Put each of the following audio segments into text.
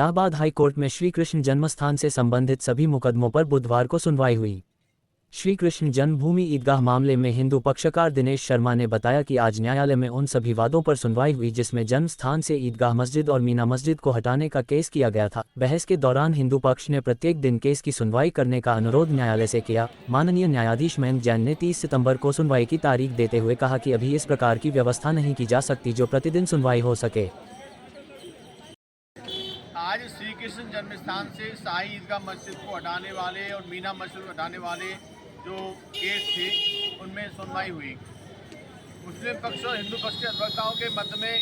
Allahabad high court में श्री कृष्ण जन्मस्थान से संबंधित सभी मुकदमों पर बुधवार को सुनवाई हुई। श्री कृष्ण जन्मभूमि ईदगाह मामले में हिंदू पक्षकार दिनेश शर्मा ने बताया कि आज न्यायालय में उन सभी वादों पर सुनवाई हुई जिसमें जन्म स्थान से ईदगाह मस्जिद और मीना मस्जिद को हटाने का केस किया गया था। बहस के दौरान हिंदू पक्ष ने प्रत्येक दिन केस की सुनवाई करने का अनुरोध न्यायालय से किया। माननीय न्यायाधीश मयंक जैन ने 30 सितंबर को सुनवाई की तारीख देते हुए कहा कि अभी इस प्रकार की व्यवस्था नहीं की जा सकती जो प्रतिदिन सुनवाई हो सके। आज श्री कृष्ण जन्म स्थान से शाही ईदगाह मस्जिद को हटाने वाले और मीना मस्जिद को हटाने वाले जो केस थे उनमें सुनवाई हुई। मुस्लिम पक्ष और हिंदू पक्ष के अधिवक्ताओं के मध्य में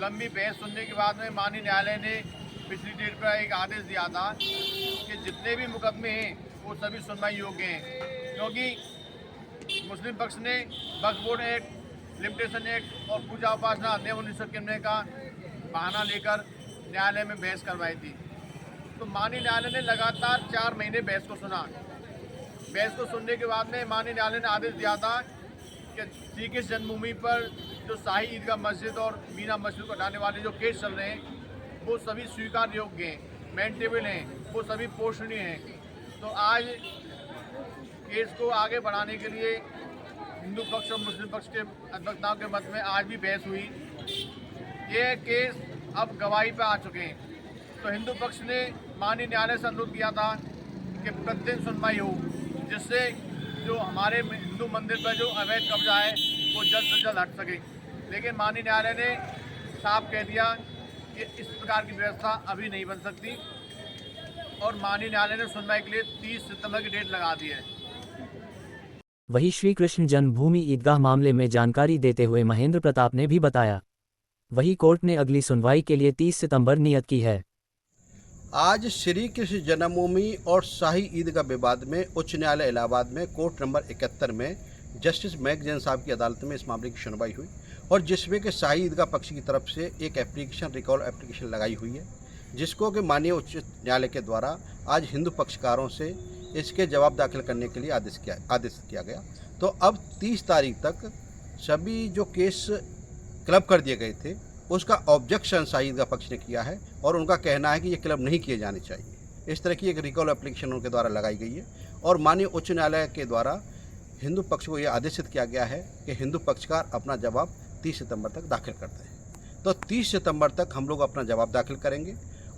लंबी बहस सुनने के बाद में माननीय न्यायालय ने पिछली डेट पर एक आदेश दिया था कि जितने भी मुकदमे हैं वो सभी सुनवाई योग्य हैं, क्योंकि मुस्लिम पक्ष ने वक्फ बोर्ड एक्ट, लिमिटेशन एक्ट और पूजा उपासना अधिनियम 1991 का बहाना लेकर न्यायालय में बहस करवाई थी। तो माननीय न्यायालय ने लगातार 4 महीने बहस को सुना। बहस को सुनने के बाद में माननीय न्यायालय ने आदेश दिया था कि श्री कृष्ण जन्मभूमि पर जो शाही ईदगाह मस्जिद और मीना मस्जिद को हटाने वाले जो केस चल रहे हैं वो सभी स्वीकार योग्य हैं, मेंटेबल हैं, वो सभी पोषणीय हैं। तो आज केस को आगे बढ़ाने के लिए हिंदू पक्ष और मुस्लिम पक्ष के अधिवक्ताओं के मध्य में आज भी बहस हुई। ये केस अब गवाही पर आ चुके हैं। तो हिंदू पक्ष ने माननीय न्यायालय से अनुरोध किया था कि प्रतिदिन सुनवाई हो, जिससे जो हमारे हिंदू मंदिर पर जो अवैध कब्जा है वो जल्द से जल्द हट सके। लेकिन माननीय न्यायालय ने साफ कह दिया कि इस प्रकार की व्यवस्था अभी नहीं बन सकती और माननीय न्यायालय ने सुनवाई के लिए 30 सितंबर की डेट लगा दी है। वहीं श्री कृष्ण जन्मभूमि ईदगाह मामले में जानकारी देते हुए महेंद्र प्रताप ने भी बताया, वही कोर्ट ने अगली सुनवाई के लिए 30 सितंबर नियत की है। आज श्री कृष्ण जन्मभूमि और शाही ईदगाह विवाद में उच्च न्यायालय इलाहाबाद में कोर्ट नंबर 71 में जस्टिस मयंक जैन साहब की अदालत में इस मामले की सुनवाई हुई और जिसमें कि शाही ईदगाह पक्ष की तरफ से एक एप्लीकेशन, रिकॉल एप्लीकेशन लगाई हुई है, जिसको कि माननीय उच्च न्यायालय के द्वारा आज हिंदू पक्षकारों से इसके जवाब दाखिल करने के लिए आदेश किया गया। तो अब 30 तारीख तक सभी जो केस क्लब कर दिए गए थे उसका ऑब्जेक्शन शाही ईदगाह पक्ष ने किया है और उनका कहना है कि ये क्लब नहीं किए जाने चाहिए। इस तरह की एक रिकॉल एप्लीकेशन उनके द्वारा लगाई गई है और माननीय उच्च न्यायालय के द्वारा हिंदू पक्ष को ये आदेशित किया गया है कि हिंदू पक्षकार अपना जवाब 30 सितंबर तक दाखिल करते हैं। तो 30 सितंबर तक हम लोग अपना जवाब दाखिल करेंगे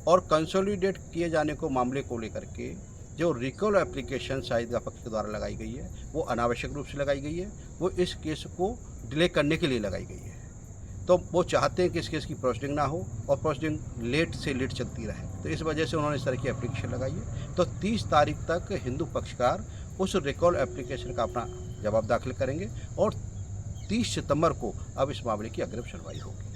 और कंसोलिडेट किए जाने को मामले को लेकर के जो रिकॉल एप्लीकेशन शाही ईदगाह पक्ष के द्वारा लगाई गई है वो अनावश्यक रूप से लगाई गई है, वो इस केस को डिले करने के लिए लगाई गई है। तो वो चाहते हैं कि इस केस की प्रोसीडिंग ना हो और प्रोसीडिंग लेट से लेट चलती रहे, तो इस वजह से उन्होंने इस तरह की एप्लीकेशन लगाई है। तो 30 तारीख तक हिंदू पक्षकार उस रिकॉल एप्लीकेशन का अपना जवाब दाखिल करेंगे और 30 सितंबर को अब इस मामले की अग्रिम सुनवाई होगी।